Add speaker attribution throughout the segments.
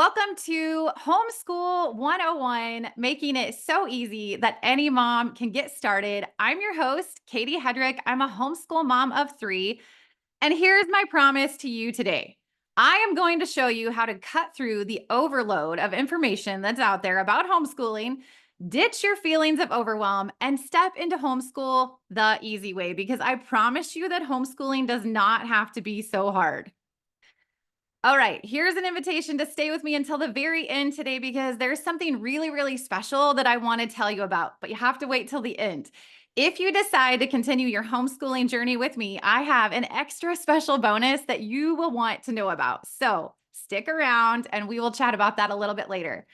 Speaker 1: Welcome to Homeschool 101, making it so easy that any mom can get started. I'm your host, Katie Hedrick. I'm a homeschool mom of three. And here's my promise to you today. I am going to show you how to cut through the overload of information that's out there about homeschooling, ditch your feelings of overwhelm, and step into homeschool the easy way, because I promise you that homeschooling does not have to be so hard. All right, here's an invitation to stay with me until the very end today because there's something really, really special that I want to tell you about, but you have to wait till the end. If you decide to continue your homeschooling journey with me, I have an extra special bonus that you will want to know about. So stick around and we will chat about that a little bit later.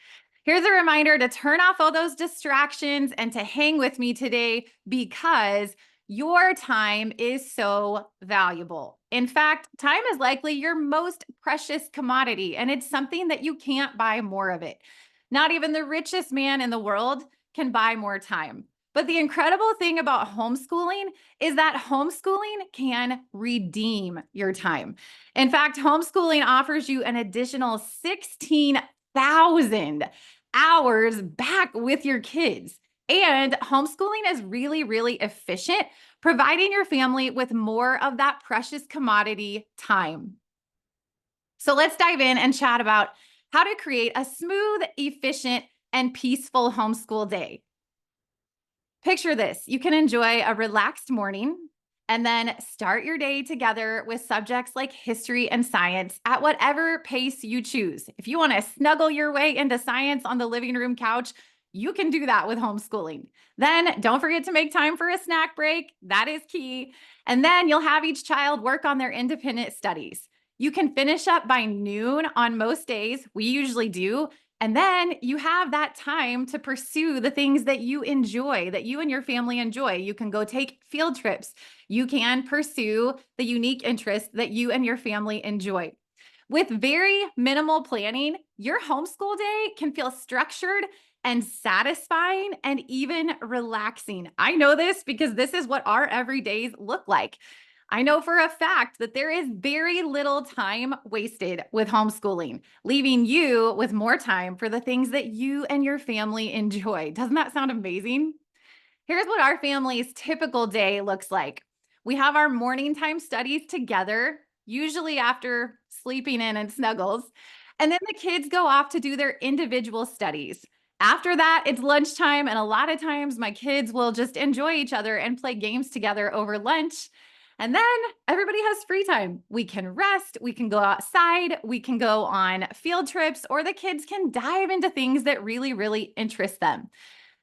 Speaker 1: Here's a reminder to turn off all those distractions and to hang with me today because your time is so valuable. In fact, time is likely your most precious commodity, and it's something that you can't buy more of it. Not even the richest man in the world can buy more time. But the incredible thing about homeschooling is that homeschooling can redeem your time. In fact, homeschooling offers you an additional 16,000 hours back with your kids. And homeschooling is really, really efficient, providing your family with more of that precious commodity time. So let's dive in and chat about how to create a smooth, efficient, and peaceful homeschool day. Picture this. You can enjoy a relaxed morning and then start your day together with subjects like history and science at whatever pace you choose. If you want to snuggle your way into science on the living room couch, you can do that with homeschooling. Then don't forget to make time for a snack break. That is key. And then you'll have each child work on their independent studies. You can finish up by noon on most days. We usually do. And then you have that time to pursue the things that you enjoy, that you and your family enjoy. You can go take field trips. You can pursue the unique interests that you and your family enjoy. With very minimal planning, your homeschool day can feel structured and satisfying and even relaxing. I know this because this is what our everydays look like. I know for a fact that there is very little time wasted with homeschooling, leaving you with more time for the things that you and your family enjoy. Doesn't that sound amazing? Here's what our family's typical day looks like. We have our morning time studies together, usually after sleeping in and snuggles. And then the kids go off to do their individual studies. After that, it's lunchtime. And a lot of times my kids will just enjoy each other and play games together over lunch. And then everybody has free time. We can rest, we can go outside, we can go on field trips, or the kids can dive into things that really, really interest them.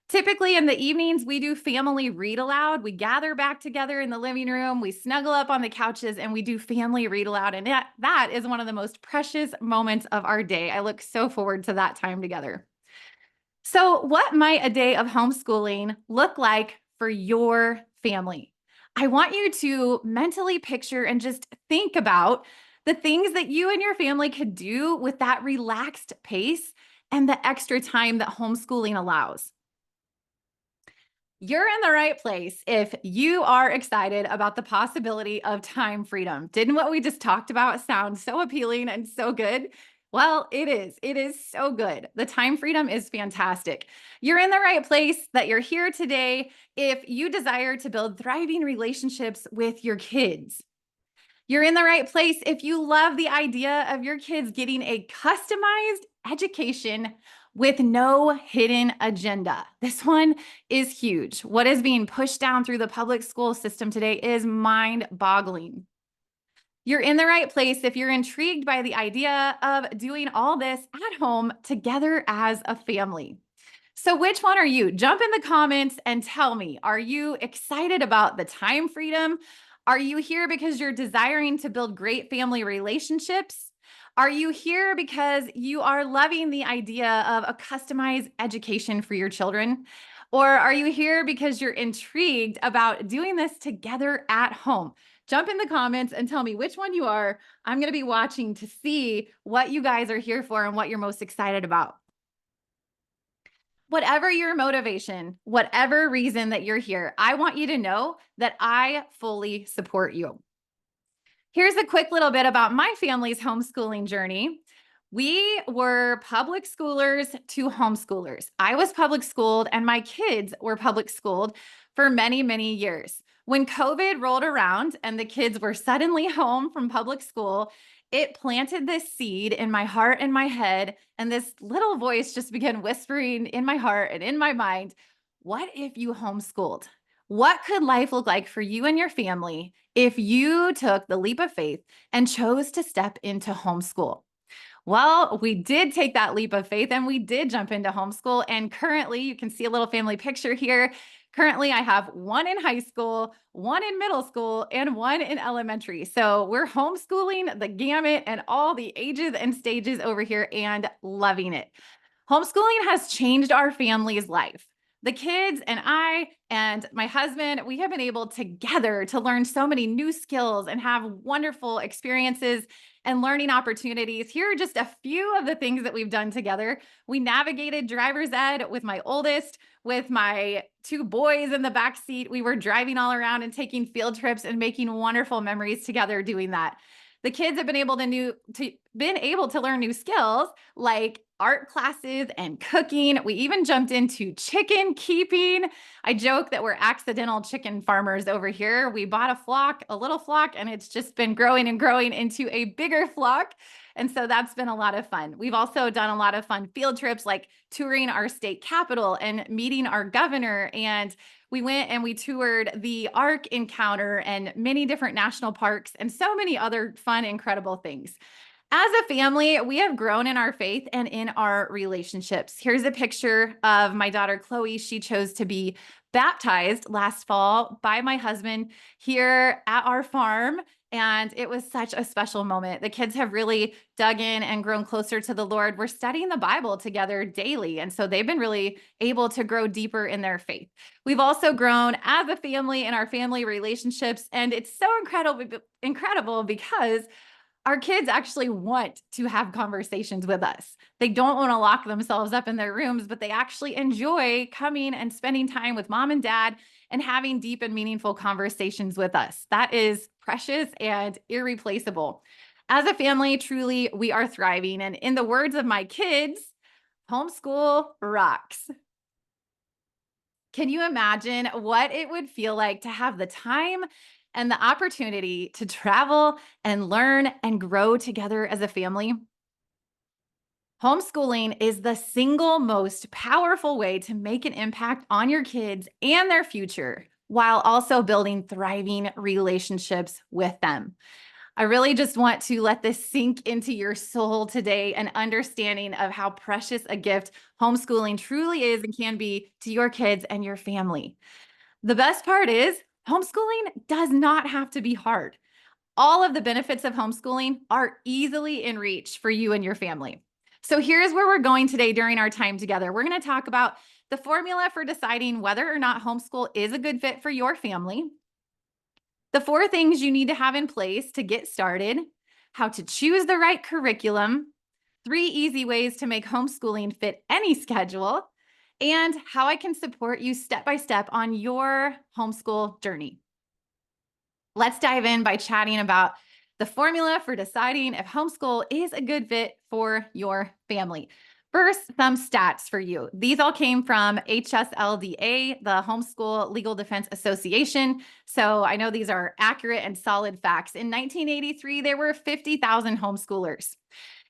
Speaker 1: Typically in the evenings, we do family read aloud. We gather back together in the living room, we snuggle up on the couches, and we do family read aloud. And that is one of the most precious moments of our day. I look so forward to that time together. So, what might a day of homeschooling look like for your family? I want you to mentally picture and just think about the things that you and your family could do with that relaxed pace and the extra time that homeschooling allows. You're in the right place if you are excited about the possibility of time freedom. Didn't what we just talked about sound so appealing and so good? Well, it is. It is so good. The time freedom is fantastic. You're in the right place that you're here today if you desire to build thriving relationships with your kids. You're in the right place if you love the idea of your kids getting a customized education with no hidden agenda. This one is huge. What is being pushed down through the public school system today is mind-boggling. You're in the right place if you're intrigued by the idea of doing all this at home together as a family. So, which one are you? Jump in the comments and tell me, are you excited about the time freedom? Are you here because you're desiring to build great family relationships? Are you here because you are loving the idea of a customized education for your children? Or are you here because you're intrigued about doing this together at home? Jump in the comments and tell me which one you are. I'm going to be watching to see what you guys are here for and what you're most excited about. Whatever your motivation, whatever reason that you're here, I want you to know that I fully support you. Here's a quick little bit about my family's homeschooling journey. We were public schoolers to homeschoolers. I was public schooled and my kids were public schooled for many, many years. When COVID rolled around and the kids were suddenly home from public school, it planted this seed in my heart and my head. And this little voice just began whispering in my heart and in my mind, what if you homeschooled? What could life look like for you and your family if you took the leap of faith and chose to step into homeschool? Well, we did take that leap of faith and we did jump into homeschool. And currently, you can see a little family picture here. Currently, I have one in high school, one in middle school, and one in elementary. So we're homeschooling the gamut and all the ages and stages over here and loving it. Homeschooling has changed our family's life. The kids and I and my husband, we have been able together to learn so many new skills and have wonderful experiences and learning opportunities. Here are just a few of the things that we've done together. We navigated driver's ed with my oldest, with my two boys in the back seat. We were driving all around and taking field trips and making wonderful memories together doing that. The kids have been able to learn new skills like art classes and cooking. We even jumped into chicken keeping. I joke that we're accidental chicken farmers over here. We bought a little flock, and it's just been growing and growing into a bigger flock. And so that's been a lot of fun. We've also done a lot of fun field trips like touring our state capitol and meeting our governor. And we went and we toured the Ark Encounter and many different national parks and so many other fun, incredible things. As a family, we have grown in our faith and in our relationships. Here's a picture of my daughter, Chloe. She chose to be baptized last fall by my husband here at our farm. And it was such a special moment. The kids have really dug in and grown closer to the Lord. We're studying the Bible together daily. And so they've been really able to grow deeper in their faith. We've also grown as a family in our family relationships. And it's so incredible because our kids actually want to have conversations with us. They don't want to lock themselves up in their rooms, but they actually enjoy coming and spending time with mom and dad and having deep and meaningful conversations with us. That is precious and irreplaceable. As a family, truly, we are thriving. And in the words of my kids, homeschool rocks. Can you imagine what it would feel like to have the time and the opportunity to travel and learn and grow together as a family? Homeschooling is the single most powerful way to make an impact on your kids and their future while also building thriving relationships with them. I really just want to let this sink into your soul today, an understanding of how precious a gift homeschooling truly is and can be to your kids and your family. The best part is homeschooling does not have to be hard. All of the benefits of homeschooling are easily in reach for you and your family. So here's where we're going today during our time together. We're going to talk about the formula for deciding whether or not homeschool is a good fit for your family, the 4 things you need to have in place to get started, how to choose the right curriculum, 3 easy ways to make homeschooling fit any schedule, and how I can support you step by step on your homeschool journey. Let's dive in by chatting about the formula for deciding if homeschool is a good fit for your family. First, some stats for you. These all came from HSLDA, the Homeschool Legal Defense Association. So I know these are accurate and solid facts. In 1983, there were 50,000 homeschoolers.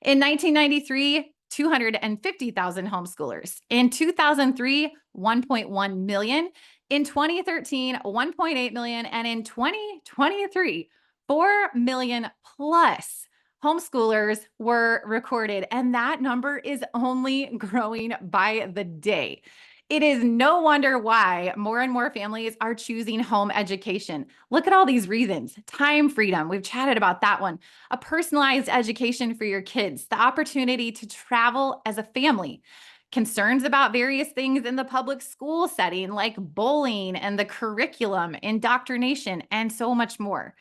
Speaker 1: In 1993, 250,000 homeschoolers. In 2003, 1.1 million. In 2013, 1.8 million. And in 2023, 4 million plus homeschoolers were recorded. And that number is only growing by the day. It is no wonder why more and more families are choosing home education. Look at all these reasons. Time freedom. We've chatted about that one. A personalized education for your kids. The opportunity to travel as a family. Concerns about various things in the public school setting, like bullying and the curriculum, indoctrination, and so much more.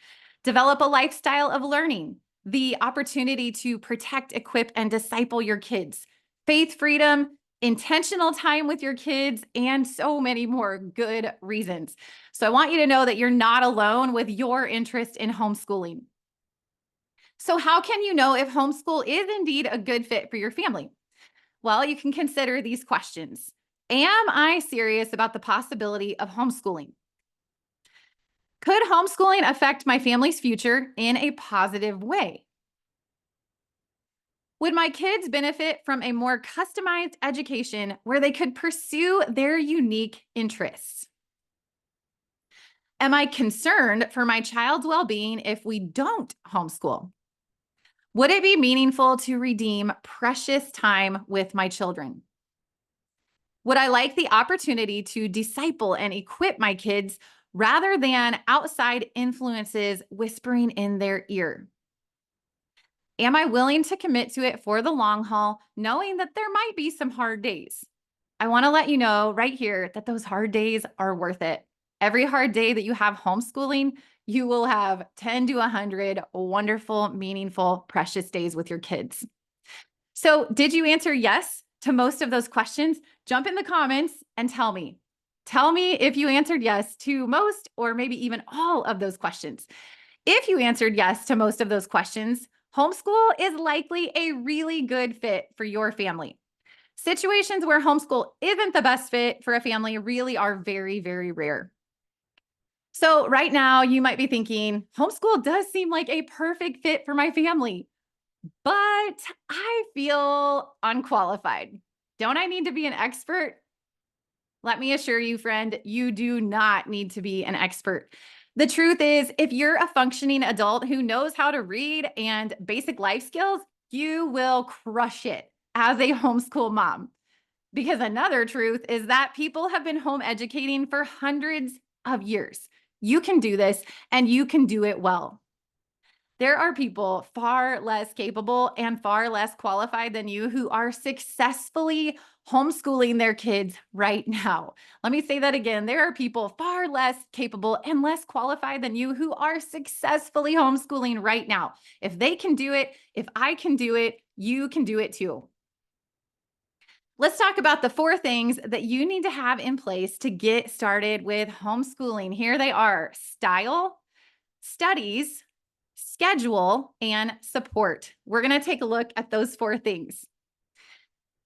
Speaker 1: Develop a lifestyle of learning. The opportunity to protect, equip, and disciple your kids. Faith freedom, intentional time with your kids, and so many more good reasons. So I want you to know that you're not alone with your interest in homeschooling. So, how can you know if homeschool is indeed a good fit for your family? Well, you can consider these questions. Am I serious about the possibility of homeschooling? Could homeschooling affect my family's future in a positive way? Would my kids benefit from a more customized education where they could pursue their unique interests? Am I concerned for my child's well being if we don't homeschool? Would it be meaningful to redeem precious time with my children? Would I like the opportunity to disciple and equip my kids rather than outside influences whispering in their ear? Am I willing to commit to it for the long haul, knowing that there might be some hard days? I want to let you know right here that those hard days are worth it. Every hard day that you have homeschooling, you will have 10 to 100 wonderful, meaningful, precious days with your kids. So, did you answer yes to most of those questions? Jump in the comments and tell me. Tell me if you answered yes to most or maybe even all of those questions. If you answered yes to most of those questions, homeschool is likely a really good fit for your family. Situations where homeschool isn't the best fit for a family really are very, very rare. So, right now, you might be thinking, homeschool does seem like a perfect fit for my family, but I feel unqualified. Don't I need to be an expert? Let me assure you, friend, you do not need to be an expert. The truth is, if you're a functioning adult who knows how to read and basic life skills, you will crush it as a homeschool mom. Because another truth is that people have been home educating for hundreds of years. You can do this and you can do it well. There are people far less capable and far less qualified than you who are successfully homeschooling their kids right now. Let me say that again. There are people far less capable and less qualified than you who are successfully homeschooling right now. If they can do it, if I can do it, you can do it too. Let's talk about the four things that you need to have in place to get started with homeschooling. Here they are: style, studies, schedule, and support. We're going to take a look at those four things.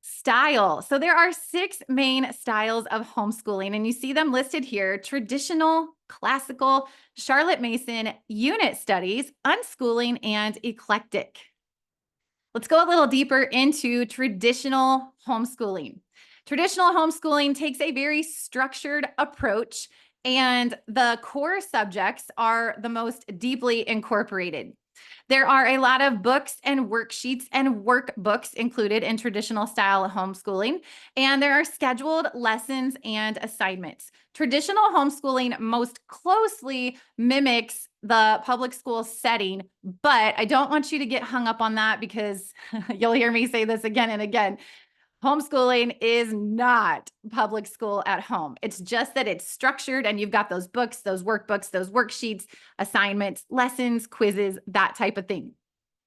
Speaker 1: Style. So there are six main styles of homeschooling, and you see them listed here: traditional, classical, Charlotte Mason, unit studies, unschooling, and eclectic. Let's go a little deeper into traditional homeschooling. Traditional homeschooling takes a very structured approach, and the core subjects are the most deeply incorporated. There are a lot of books and worksheets and workbooks included in traditional style homeschooling, and there are scheduled lessons and assignments. Traditional homeschooling most closely mimics the public school setting, but I don't want you to get hung up on that because you'll hear me say this again and again. Homeschooling is not public school at home. It's just that it's structured and you've got those books, those workbooks, those worksheets, assignments, lessons, quizzes, that type of thing.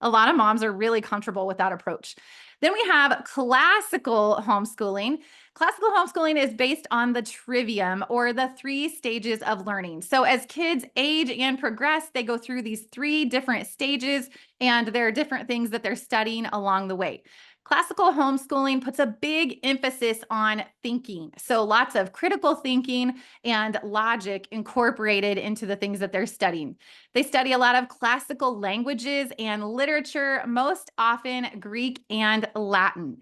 Speaker 1: A lot of moms are really comfortable with that approach. Then we have classical homeschooling. Classical homeschooling is based on the trivium, or the three stages of learning. So as kids age and progress, they go through these three different stages, and there are different things that they're studying along the way. Classical homeschooling puts a big emphasis on thinking. So lots of critical thinking and logic incorporated into the things that they're studying. They study a lot of classical languages and literature, most often Greek and Latin.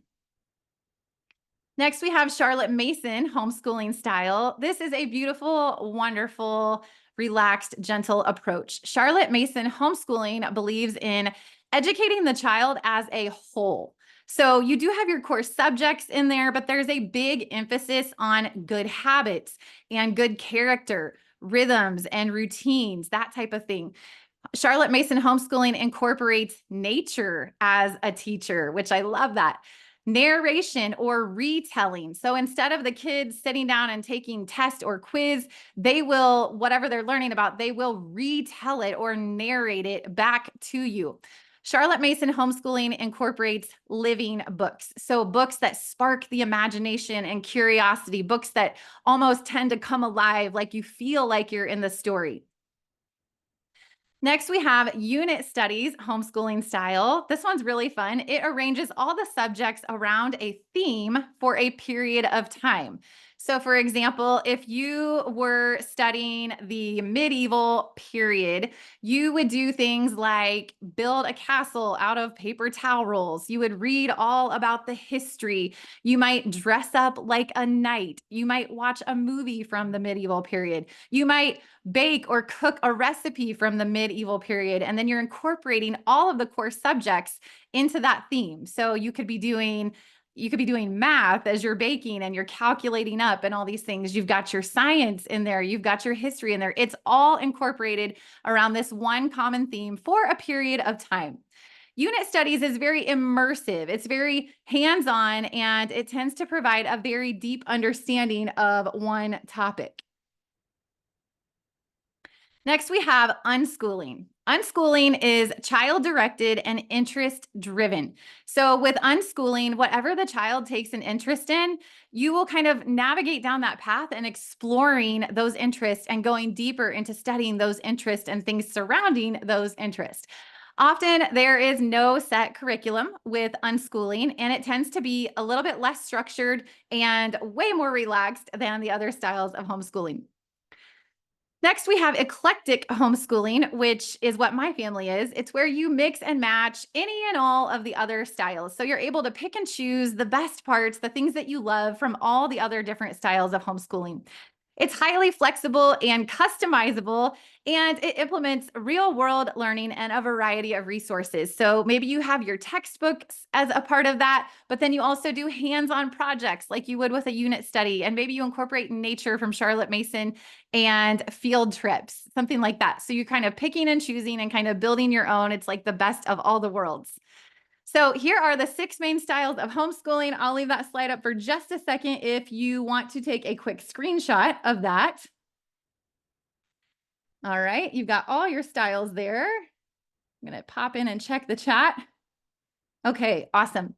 Speaker 1: Next, we have Charlotte Mason homeschooling style. This is a beautiful, wonderful, relaxed, gentle approach. Charlotte Mason homeschooling believes in educating the child as a whole. So you do have your core subjects in there, but there's a big emphasis on good habits and good character, rhythms and routines, that type of thing. Charlotte Mason homeschooling incorporates nature as a teacher, which I love that. Narration or retelling. So instead of the kids sitting down and taking test or quiz, they will, whatever they're learning about, they will retell it or narrate it back to you. Charlotte Mason homeschooling incorporates living books. So books that spark the imagination and curiosity, books that almost tend to come alive, like you feel like you're in the story. Next, we have unit studies, homeschooling style. This one's really fun. It arranges all the subjects around a theme for a period of time. So, for example, if you were studying the medieval period, you would do things like build a castle out of paper towel rolls. You would read all about the history. You might dress up like a knight. You might watch a movie from the medieval period. You might bake or cook a recipe from the medieval period. And then you're incorporating all of the core subjects into that theme. So you could be doing math as you're baking and you're calculating up and all these things. You've got your science in there, you've got your history in there. It's all incorporated around this one common theme for a period of time. Unit studies is very immersive, it's very hands on, and it tends to provide a very deep understanding of one topic. Next, we have unschooling. Unschooling is child directed and interest driven. So, with unschooling, whatever the child takes an interest in, you will kind of navigate down that path and exploring those interests and going deeper into studying those interests and things surrounding those interests. Often, there is no set curriculum with unschooling, and it tends to be a little bit less structured and way more relaxed than the other styles of homeschooling. Next, we have eclectic homeschooling, which is what my family is. It's where you mix and match any and all of the other styles. So you're able to pick and choose the best parts, the things that you love from all the other different styles of homeschooling. It's highly flexible and customizable, and it implements real world learning and a variety of resources. So maybe you have your textbooks as a part of that, but then you also do hands on projects like you would with a unit study. And maybe you incorporate nature from Charlotte Mason and field trips, something like that. So you're kind of picking and choosing and kind of building your own. It's like the best of all the worlds. So here are the six main styles of homeschooling. I'll leave that slide up for just a second if you want to take a quick screenshot of that. All right, you've got all your styles there. I'm going to pop in and check the chat. Okay, awesome.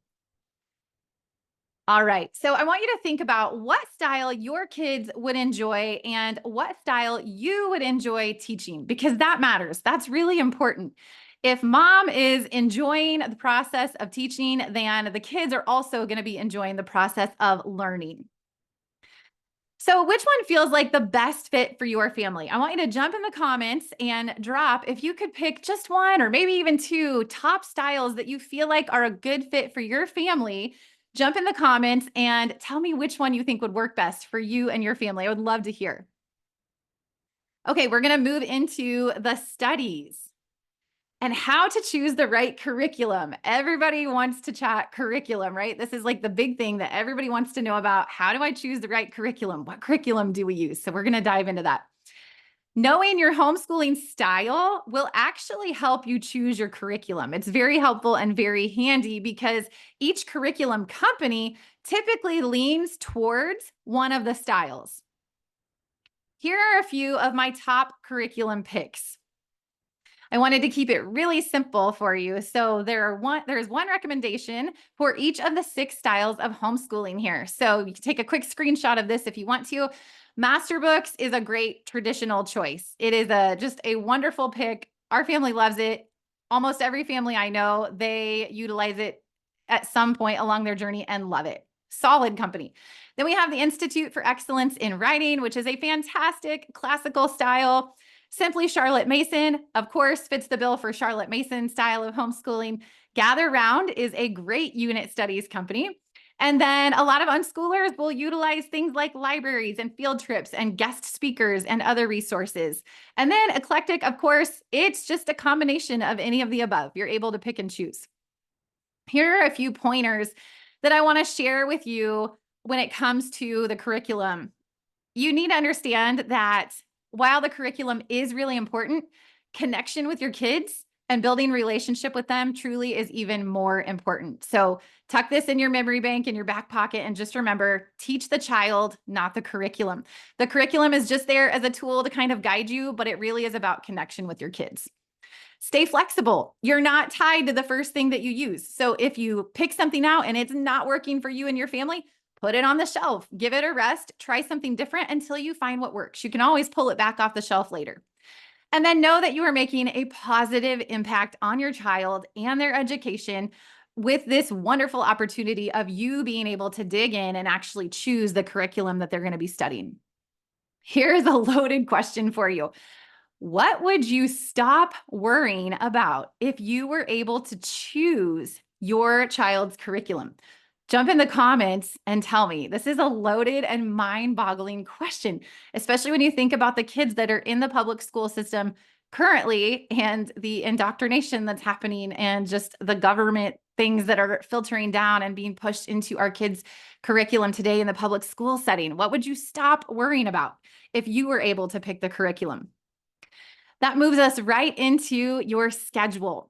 Speaker 1: All right. So I want you to think about what style your kids would enjoy and what style you would enjoy teaching, because that matters. That's really important. If mom is enjoying the process of teaching, then the kids are also going to be enjoying the process of learning. So, which one feels like the best fit for your family? I want you to jump in the comments and drop if you could pick just one or maybe even two top styles that you feel like are a good fit for your family. Jump in the comments and tell me which one you think would work best for you and your family. I would love to hear. Okay, we're going to move into the studies and how to choose the right curriculum. Everybody wants to chat curriculum, right? This is like the big thing that everybody wants to know about. How do I choose the right curriculum? What curriculum do we use? So we're going to dive into that. Knowing your homeschooling style will actually help you choose your curriculum. It's very helpful and very handy because each curriculum company typically leans towards one of the styles. Here are a few of my top curriculum picks. I wanted to keep it really simple for you. So there's one recommendation for each of the six styles of homeschooling here. So you can take a quick screenshot of this if you want to. Master Books is a great traditional choice. It is just a wonderful pick. Our family loves it. Almost every family I know, they utilize it at some point along their journey and love it. Solid company. Then we have the Institute for Excellence in Writing, which is a fantastic classical style. Simply Charlotte Mason, of course, fits the bill for Charlotte Mason style of homeschooling. Gather Round is a great unit studies company. And then a lot of unschoolers will utilize things like libraries and field trips and guest speakers and other resources. And then eclectic, of course, it's just a combination of any of the above. You're able to pick and choose. Here are a few pointers that I want to share with you when it comes to the curriculum. You need to understand that while the curriculum is really important, connection with your kids and building relationship with them truly is even more important. So tuck this in your memory bank in your back pocket and just remember, teach the child, not the curriculum. The curriculum is just there as a tool to kind of guide you, but it really is about connection with your kids. Stay flexible. You're not tied to the first thing that you use. So if you pick something out and it's not working for you and your family, put it on the shelf, give it a rest, try something different until you find what works. You can always pull it back off the shelf later. And then know that you are making a positive impact on your child and their education with this wonderful opportunity of you being able to dig in and actually choose the curriculum that they're going to be studying. Here's a loaded question for you. What would you stop worrying about if you were able to choose your child's curriculum? Jump in the comments and tell me. This is a loaded and mind-boggling question, especially when you think about the kids that are in the public school system currently and the indoctrination that's happening and just the government things that are filtering down and being pushed into our kids' curriculum today in the public school setting. What would you stop worrying about if you were able to pick the curriculum? That moves us right into your schedule.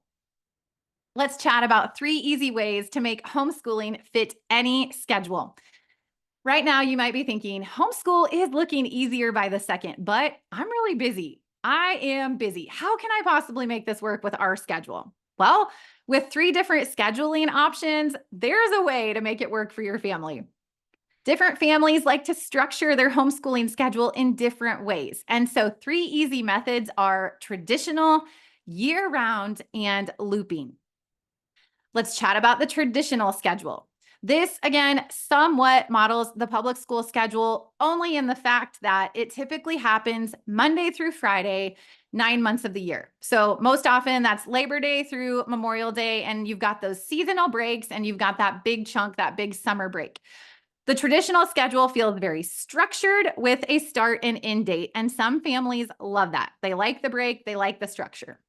Speaker 1: Let's chat about 3 easy ways to make homeschooling fit any schedule. Right now, you might be thinking, homeschool is looking easier by the second, but I'm really busy. I am busy. How can I possibly make this work with our schedule? Well, with 3 different scheduling options, there's a way to make it work for your family. Different families like to structure their homeschooling schedule in different ways. And so 3 easy methods are traditional, year-round, and looping. Let's chat about the traditional schedule. This, again, somewhat models the public school schedule only in the fact that it typically happens Monday through Friday, 9 months of the year. So most often that's Labor Day through Memorial Day, and you've got those seasonal breaks and you've got that big chunk, that big summer break. The traditional schedule feels very structured with a start and end date, and some families love that. They like the break, they like the structure.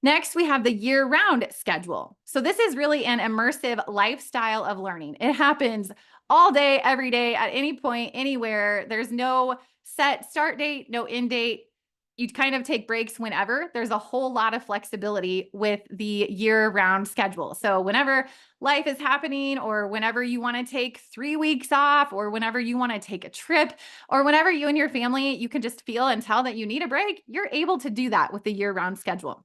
Speaker 1: Next, we have the year-round schedule. So this is really an immersive lifestyle of learning. It happens all day, every day, at any point, anywhere. There's no set start date, no end date. You kind of take breaks whenever. There's a whole lot of flexibility with the year-round schedule. So whenever life is happening, or whenever you want to take 3 weeks off, or whenever you want to take a trip, or whenever you and your family, you can just feel and tell that you need a break, you're able to do that with the year-round schedule.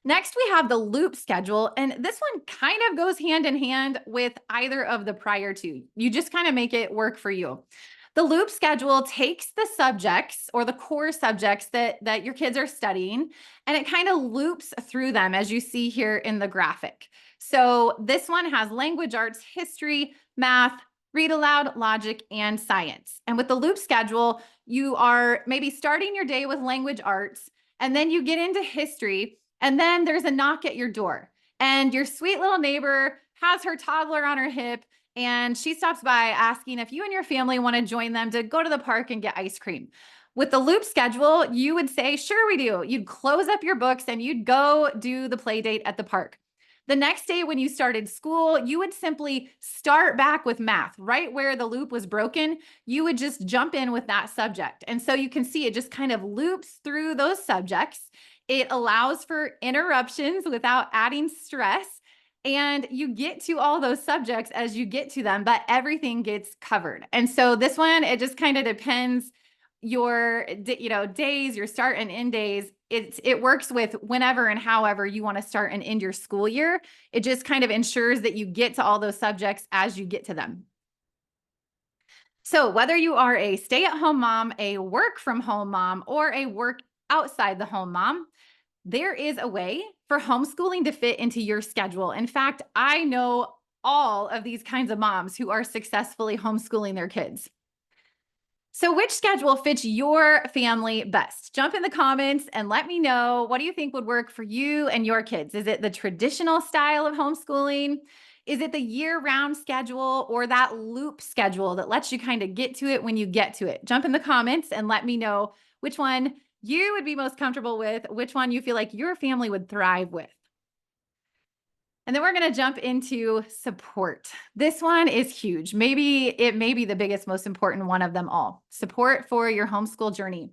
Speaker 1: Next, we have the loop schedule, and this one kind of goes hand in hand with either of the prior two. You just kind of make it work for you. The loop schedule takes the subjects or the core subjects that your kids are studying, and it kind of loops through them as you see here in the graphic. So this one has language arts, history, math, read aloud, logic, and science. And with the loop schedule, you are maybe starting your day with language arts, and then you get into history, and then there's a knock at your door, and your sweet little neighbor has her toddler on her hip, and she stops by asking if you and your family want to join them to go to the park and get ice cream. With the loop schedule, you would say, sure, we do. You'd close up your books and you'd go do the play date at the park. The next day when you started school, you would simply start back with math. Right where the loop was broken, you would just jump in with that subject. And so you can see it just kind of loops through those subjects. It allows for interruptions without adding stress. And you get to all those subjects as you get to them, but everything gets covered. And so this one, it just kind of depends your days, your start and end days. It works with whenever and however you want to start and end your school year. It just kind of ensures that you get to all those subjects as you get to them. So whether you are a stay-at-home mom, a work from home mom, or a work outside the home mom, there is a way for homeschooling to fit into your schedule. In fact, I know all of these kinds of moms who are successfully homeschooling their kids. So which schedule fits your family best? Jump in the comments and let me know, what do you think would work for you and your kids? Is it the traditional style of homeschooling? Is it the year-round schedule, or that loop schedule that lets you kind of get to it when you get to it? Jump in the comments and let me know which one you would be most comfortable with, which one you feel like your family would thrive with. And then we're going to jump into support. This one is huge. Maybe it may be the biggest, most important one of them all. Support for your homeschool journey.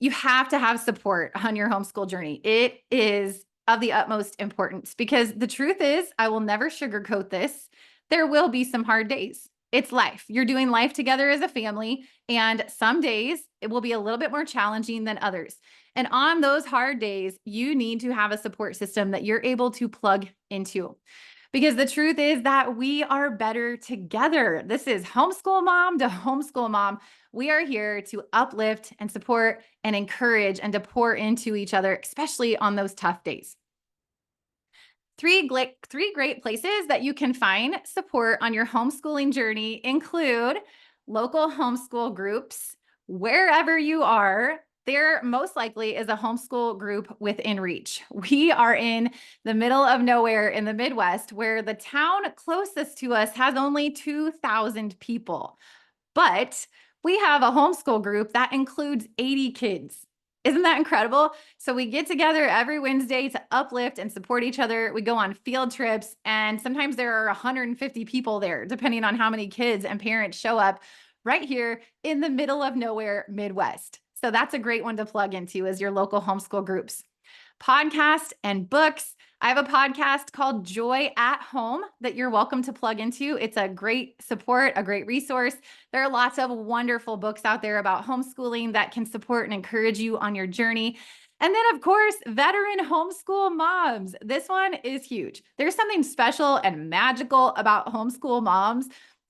Speaker 1: You have to have support on your homeschool journey. It is of the utmost importance, because the truth is, I will never sugarcoat this. There will be some hard days. It's life. You're doing life together as a family, and some days it will be a little bit more challenging than others. And on those hard days, you need to have a support system that you're able to plug into. Because the truth is that we are better together. This is Homeschool Mom to Homeschool Mom. We are here to uplift and support and encourage and to pour into each other, especially on those tough days. Three great places that you can find support on your homeschooling journey include local homeschool groups. Wherever you are, there most likely is a homeschool group within reach. We are in the middle of nowhere in the Midwest, where the town closest to us has only 2,000 people. But we have a homeschool group that includes 80 kids. Isn't that incredible? So we get together every Wednesday to uplift and support each other. We go on field trips, and sometimes there are 150 people there, depending on how many kids and parents show up right here in the middle of nowhere, Midwest. So that's a great one to plug into as your local homeschool groups. Podcasts and books. I have a podcast called Joy at Home that you're welcome to plug into. It's a great support, a great resource. There are lots of wonderful books out there about homeschooling that can support and encourage you on your journey. And then, of course, veteran homeschool moms. This one is huge. There's something special and magical about homeschool moms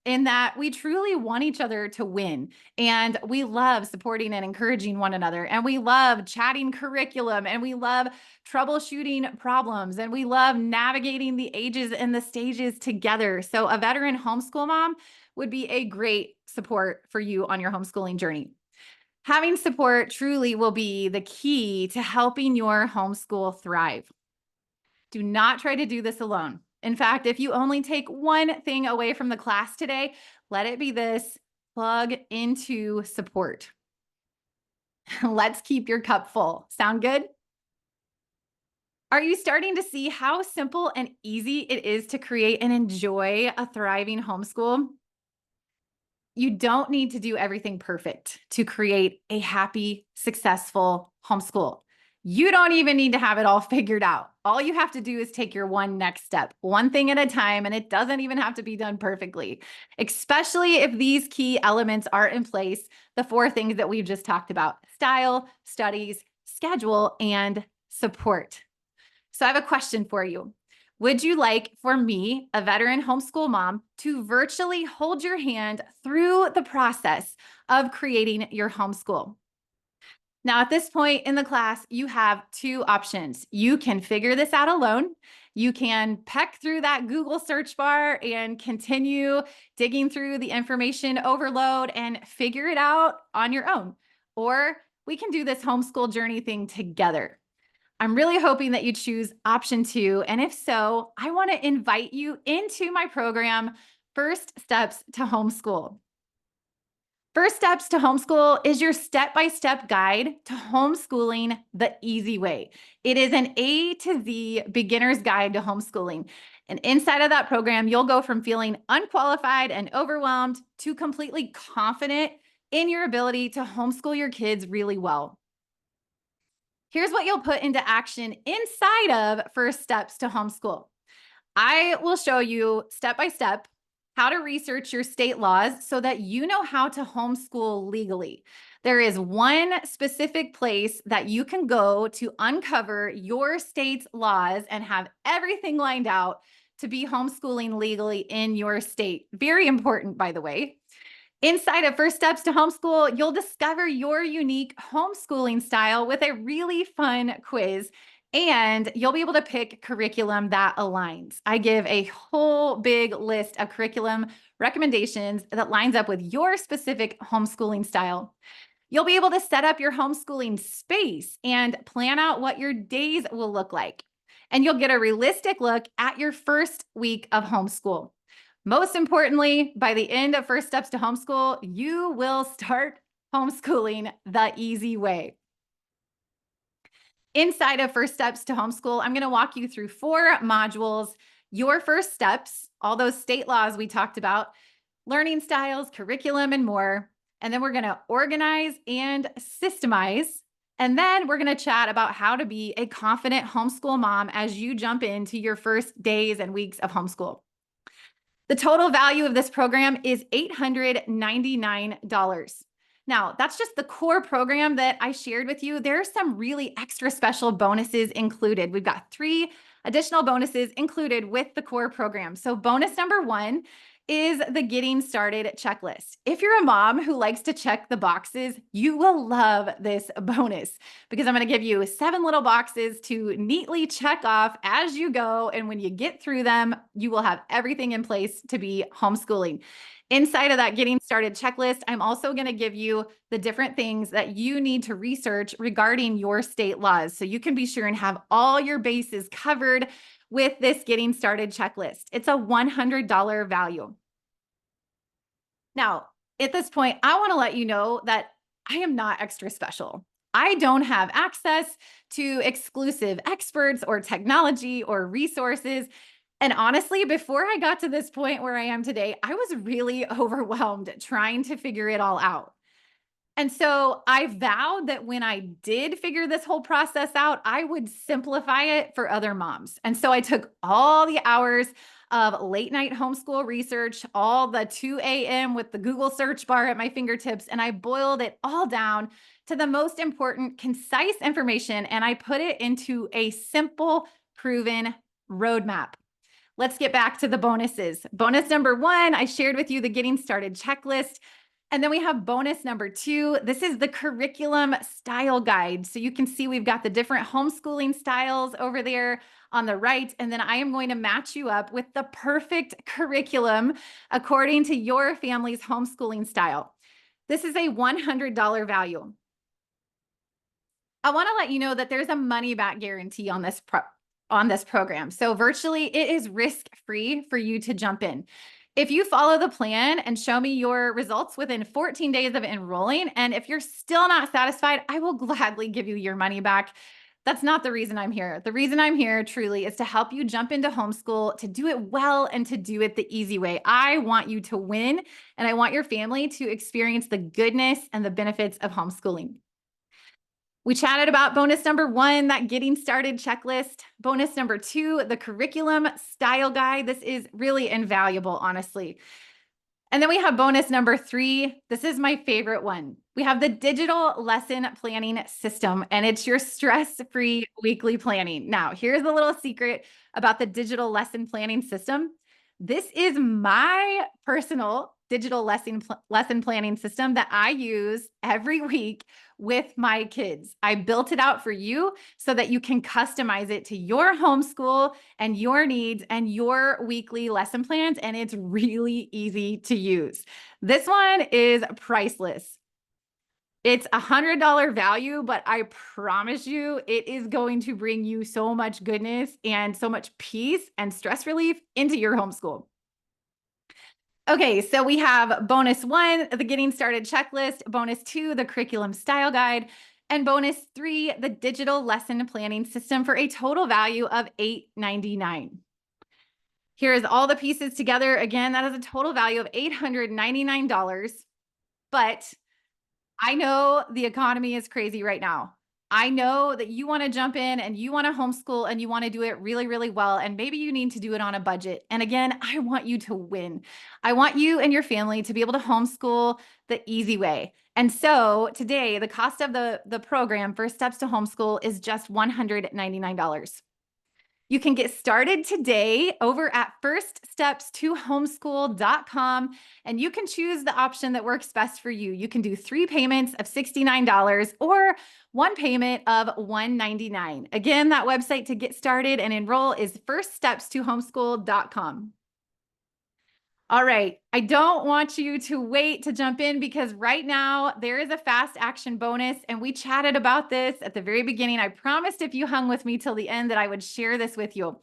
Speaker 1: in that we truly want each other to win. And we love supporting and encouraging one another. And we love chatting curriculum, and we love troubleshooting problems, and we love navigating the ages and the stages together. So a veteran homeschool mom would be a great support for you on your homeschooling journey. Having support truly will be the key to helping your homeschool thrive. Do not try to do this alone. In fact, if you only take one thing away from the class today, let it be this: plug into support. Let's keep your cup full. Sound good? Are you starting to see how simple and easy it is to create and enjoy a thriving homeschool? You don't need to do everything perfect to create a happy, successful homeschool. You don't even need to have it all figured out. All you have to do is take your one next step, one thing at a time, and it doesn't even have to be done perfectly, especially if these key elements are in place, the four things that we've just talked about: style, studies, schedule, and support. So I have a question for you. Would you like for me, a veteran homeschool mom, to virtually hold your hand through the process of creating your homeschool? Now, at this point in the class, you have two options. You can figure this out alone. You can peck through that Google search bar and continue digging through the information overload and figure it out on your own. Or we can do this homeschool journey thing together. I'm really hoping that you choose option two. And if so, I want to invite you into my program, First Steps to Homeschool. First Steps to Homeschool is your step-by-step guide to homeschooling the easy way. It is an A to Z beginner's guide to homeschooling. And inside of that program, you'll go from feeling unqualified and overwhelmed to completely confident in your ability to homeschool your kids really well. Here's what you'll put into action inside of First Steps to Homeschool. I will show you step by step how to research your state laws so that you know how to homeschool legally. There is one specific place that you can go to uncover your state's laws and have everything lined out to be homeschooling legally in your state. Very important, by the way. Inside of First Steps to Homeschool, you'll discover your unique homeschooling style with a really fun quiz, and you'll be able to pick curriculum that aligns. I give a whole big list of curriculum recommendations that lines up with your specific homeschooling style. You'll be able to set up your homeschooling space and plan out what your days will look like. And you'll get a realistic look at your first week of homeschool. Most importantly, by the end of First Steps to Homeschool, you will start homeschooling the easy way. Inside of First Steps to Homeschool, I'm going to walk you through 4 modules: your first steps, all those state laws we talked about, learning styles, curriculum, and more. And then we're going to organize and systemize. And then we're going to chat about how to be a confident homeschool mom as you jump into your first days and weeks of homeschool. The total value of this program is $899. Now, that's just the core program that I shared with you. There are some really extra special bonuses included. We've got 3 additional bonuses included with the core program. So, bonus number one is the Getting Started checklist. If you're a mom who likes to check the boxes, you will love this bonus because I'm going to give you 7 little boxes to neatly check off as you go. And when you get through them, you will have everything in place to be homeschooling. Inside of that Getting Started checklist, I'm also going to give you the different things that you need to research regarding your state laws so you can be sure and have all your bases covered with this Getting Started checklist. It's a $100 value. Now, at this point, I want to let you know that I am not extra special. I don't have access to exclusive experts or technology or resources. And honestly, before I got to this point where I am today, I was really overwhelmed trying to figure it all out. And so I vowed that when I did figure this whole process out, I would simplify it for other moms. And so I took all the hours of late night homeschool research, all the 2 a.m. with the Google search bar at my fingertips, and I boiled it all down to the most important, concise information. And I put it into a simple, proven roadmap. Let's get back to the bonuses. Bonus number one, I shared with you the Getting Started checklist. And then we have bonus number two. This is the curriculum style guide. So you can see we've got the different homeschooling styles over there on the right. And then I am going to match you up with the perfect curriculum according to your family's homeschooling style. This is a $100 value. I want to let you know that there's a money back guarantee on this program. So virtually it is risk-free for you to jump in. If you follow the plan and show me your results within 14 days of enrolling, and if you're still not satisfied, I will gladly give you your money back. That's not the reason I'm here. The reason I'm here truly is to help you jump into homeschool, to do it well and to do it the easy way. I want you to win, and I want your family to experience the goodness and the benefits of homeschooling. We chatted about bonus number one, that Getting Started checklist. Bonus number two, the curriculum style guide. This is really invaluable, honestly. And then we have bonus number three. This is my favorite one. We have the digital lesson planning system, and it's your stress-free weekly planning. Now, here's a little secret about the digital lesson planning system. This is my personal digital lesson planning system that I use every week with my kids. I built it out for you so that you can customize it to your homeschool and your needs and your weekly lesson plans, and it's really easy to use. This one is priceless. It's a $100 value, but I promise you it is going to bring you so much goodness and so much peace and stress relief into your homeschool. Okay, so we have bonus one, the Getting Started checklist, bonus two, the curriculum style guide, and bonus three, the digital lesson planning system for a total value of $899. Here's all the pieces together. Again, that is a total value of $899, but I know the economy is crazy right now. I know that you want to jump in and you want to homeschool and you want to do it really, really well. And maybe you need to do it on a budget. And again, I want you to win. I want you and your family to be able to homeschool the easy way. And so today, the cost of the program, First Steps to Homeschool, is just $199. You can get started today over at firststepstohomeschool.com, and you can choose the option that works best for you. You can do 3 payments of $69 or 1 payment of $199. Again, that website to get started and enroll is firststepstohomeschool.com. All right, I don't want you to wait to jump in because right now there is a fast action bonus, and we chatted about this at the very beginning. I promised if you hung with me till the end that I would share this with you.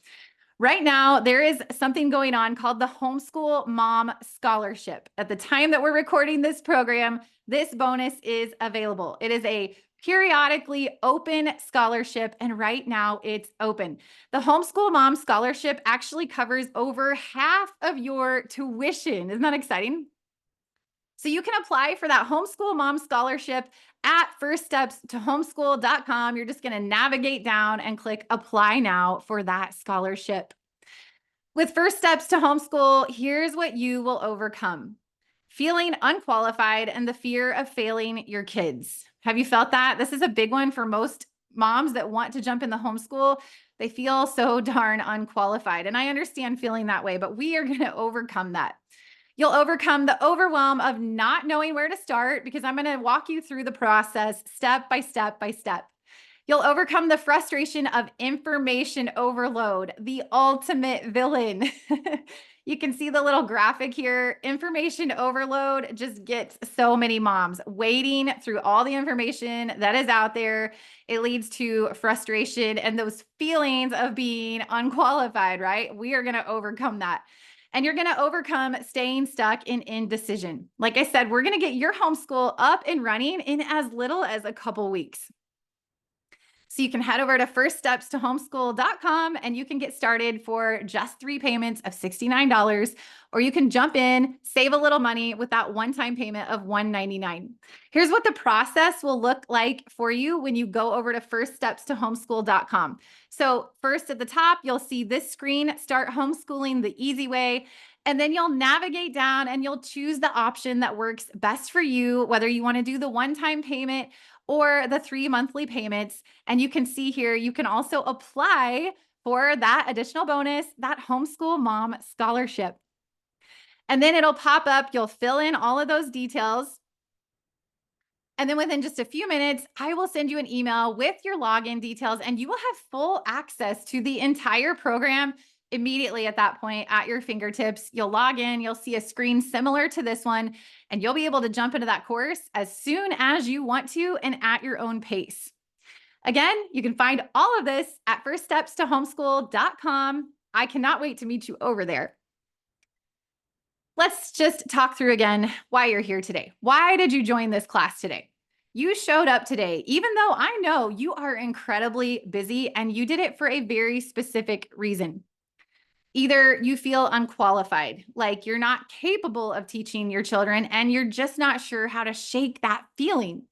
Speaker 1: Right now, there is something going on called the Homeschool Mom Scholarship. At the time that we're recording this program, this bonus is available. It is a periodically open scholarship, and right now it's open. The Homeschool Mom Scholarship actually covers over half of your tuition. Isn't that exciting? So you can apply for that Homeschool Mom Scholarship at firststepstohomeschool.com. You're just going to navigate down and click apply now for that scholarship. With First Steps to Homeschool, here's what you will overcome: feeling unqualified and the fear of failing your kids. Have you felt that? This is a big one for most moms that want to jump in the homeschool, they feel so darn unqualified. And I understand feeling that way, but we are going to overcome that. You'll overcome the overwhelm of not knowing where to start because I'm going to walk you through the process step by step by step. You'll overcome the frustration of information overload, the ultimate villain. You can see the little graphic here. Information overload just gets so many moms wading through all the information that is out there. It leads to frustration and those feelings of being unqualified, right? We are going to overcome that. And you're going to overcome staying stuck in indecision. Like I said, we're going to get your homeschool up and running in as little as a couple weeks. So you can head over to firststepstohomeschool.com and you can get started for just 3 payments of $69, or you can jump in, save a little money with that one-time payment of $199. Here's what the process will look like for you when you go over to firststepstohomeschool.com. So first at the top, you'll see this screen, Start Homeschooling the Easy Way. And then you'll navigate down and you'll choose the option that works best for you, whether you want to do the one-time payment or the 3 monthly payments. And you can see here, you can also apply for that additional bonus, that homeschool mom scholarship. And then it'll pop up, you'll fill in all of those details. And then within just a few minutes, I will send you an email with your login details and you will have full access to the entire program immediately at that point at your fingertips. You'll log in, you'll see a screen similar to this one, and you'll be able to jump into that course as soon as you want to and at your own pace. Again, you can find all of this at firststepstohomeschool.com. I cannot wait to meet you over there. Let's just talk through again why you're here today. Why did you join this class today? You showed up today, even though I know you are incredibly busy and you did it for a very specific reason. Either you feel unqualified, like you're not capable of teaching your children and you're just not sure how to shake that feeling.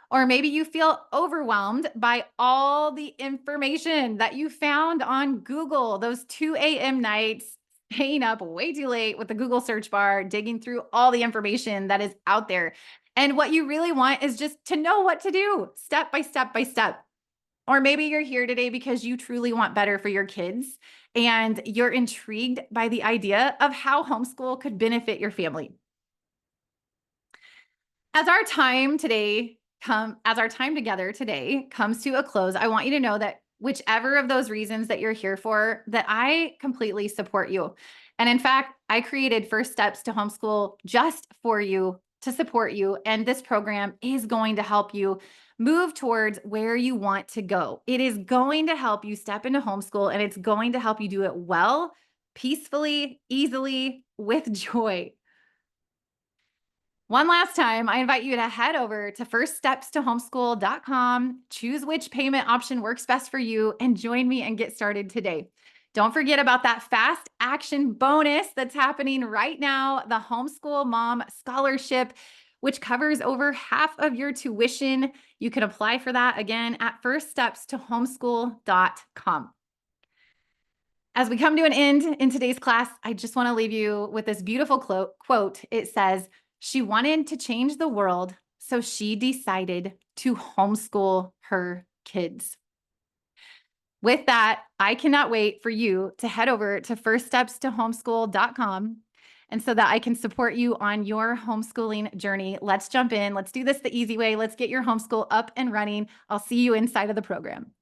Speaker 1: Or maybe you feel overwhelmed by all the information that you found on Google, those 2 a.m. nights, staying up way too late with the Google search bar, digging through all the information that is out there. And what you really want is just to know what to do step by step by step. Or maybe you're here today because you truly want better for your kids and you're intrigued by the idea of how homeschool could benefit your family. As our time together today comes to a close, I want you to know that whichever of those reasons that you're here for, that I completely support you. And in fact, I created First Steps to Homeschool just for you, to support you. And this program is going to help you move towards where you want to go. It is going to help you step into homeschool and it's going to help you do it well, peacefully, easily, with joy. One last time, I invite you to head over to firststepstohomeschool.com, choose which payment option works best for you, and join me and get started today. Don't forget about that fast action bonus that's happening right now, the Homeschool Mom Scholarship, which covers over half of your tuition. You can apply for that again at firststepstohomeschool.com. As we come to an end in today's class, I just want to leave you with this beautiful quote. It says, "She wanted to change the world, so she decided to homeschool her kids." With that, I cannot wait for you to head over to firststepstohomeschool.com and so that I can support you on your homeschooling journey. Let's jump in. Let's do this the easy way. Let's get your homeschool up and running. I'll see you inside of the program.